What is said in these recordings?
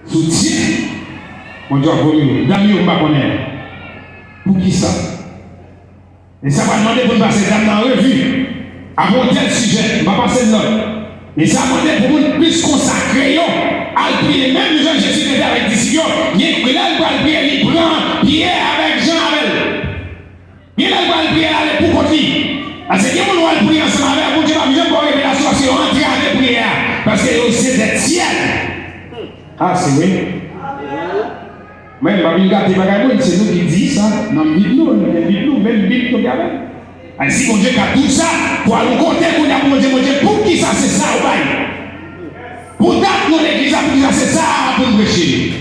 soutien, mon Dieu, d'amis, on va connaître. Pour qui ça? Et ça va demander pour nous passer dans la revue. Avant tel sujet, on va passer de l'autre. Et ça va demander pour nous plus consacrer, à prier. Même les gens, Jésus était avec des décisions. Il y a un prier, il prend Pierre avec Jean avec. Il y a un prier pour contre lui. Parce que nous allons prier ensemble avec vous, Dieu va mieux pour révélation parce qu'on rentre avec prière. Parce que c'est des ciels. Ah, c'est vrai. Même c'est nous qui disons ça. Dans la Bible, même la Bible, regardez. Si mon Dieu a tout ça, pour aller compter pour mon Dieu, pour qui ça c'est ça au bail? Pour date dans l'église, pour qui ça c'est ça pour nous prêcher.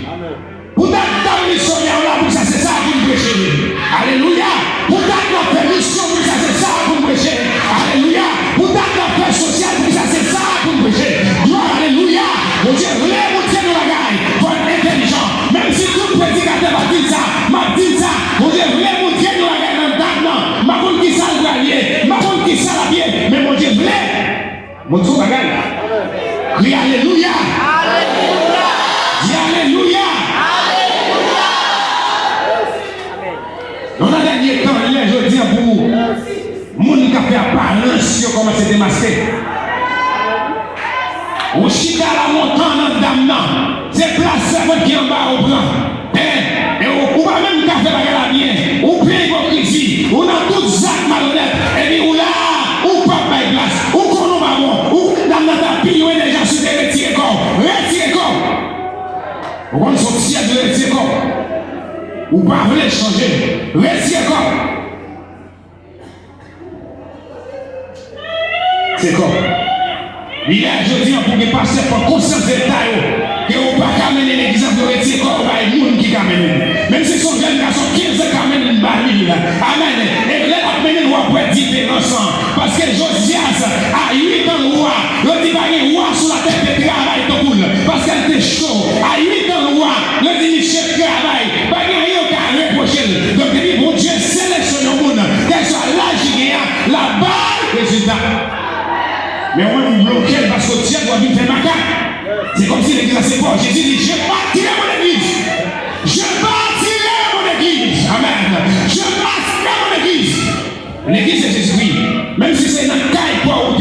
Pour date dans le missionnaire là, pour qui ça c'est ça pour nous prêcher. Alléluia. Pour date dans la permission, pour qui ça c'est ça pour nous prêcher. Alléluia. Pour date dans la paix sociale, pour qui ça c'est ça pour nous prêcher. Gloire, alléluia. Mon Dieu, relève mon Dieu dans la gagne. Pour être intelligent. Même si tout prédicateur va dire ça, m'a dit ça. Mon Dieu, relève mon Dieu dans la gagne dans le temps. Ma bonne qui ça le allié. Ma bonne qui ça la bien. Mais mon Dieu, relève. Mon Dieu, la gagne. Crie alléluia. Alléluia. Dis alléluia. Alléluia. Dans le dernier temps, je dis pour vous, monde qui a fait apparence comment c'est démasqué. Au chita la montagne dans le c'est place qui est en bas au blanc. Et on va même faire la bien. On paye hypocrisie. On a tout ça malhonnête. Et puis on là, on pas de place. On connaît pas bon. On dans notre pays, on est déjà sur des retirés corps. Retirés corps. On va sortir de retirés corps. Ou pas voulez changer. Retirés corps. C'est quoi? Il y a jeudi pour que passer par conscience d'État que on pas amener l'exemple de retirer corps par les gens qui amènent. Même si son jeune garçon 15 ans qui amène une baril. Amen. Et là amener nous après différence parce que Josias à 8 ans le roi, le dit pas un roi sur la tête de travail tout boule parce qu'elle était chaud. À 8 ans le roi, le dit Michel travail, pas rien qu'à reprocher. Donc il dit bon Dieu sélectionne le monde, quel soit l'âge qui a la balle résultat. Mais on va nous bloquer parce que Dieu doit venir faire macaque. C'est comme si l'église a ses portes. Jésus dit, je bâtirai mon église. Je bâtirai mon église. Amen. Je bâtirai mon église. L'église c'est Jésus-Christ. Même si c'est une caille pour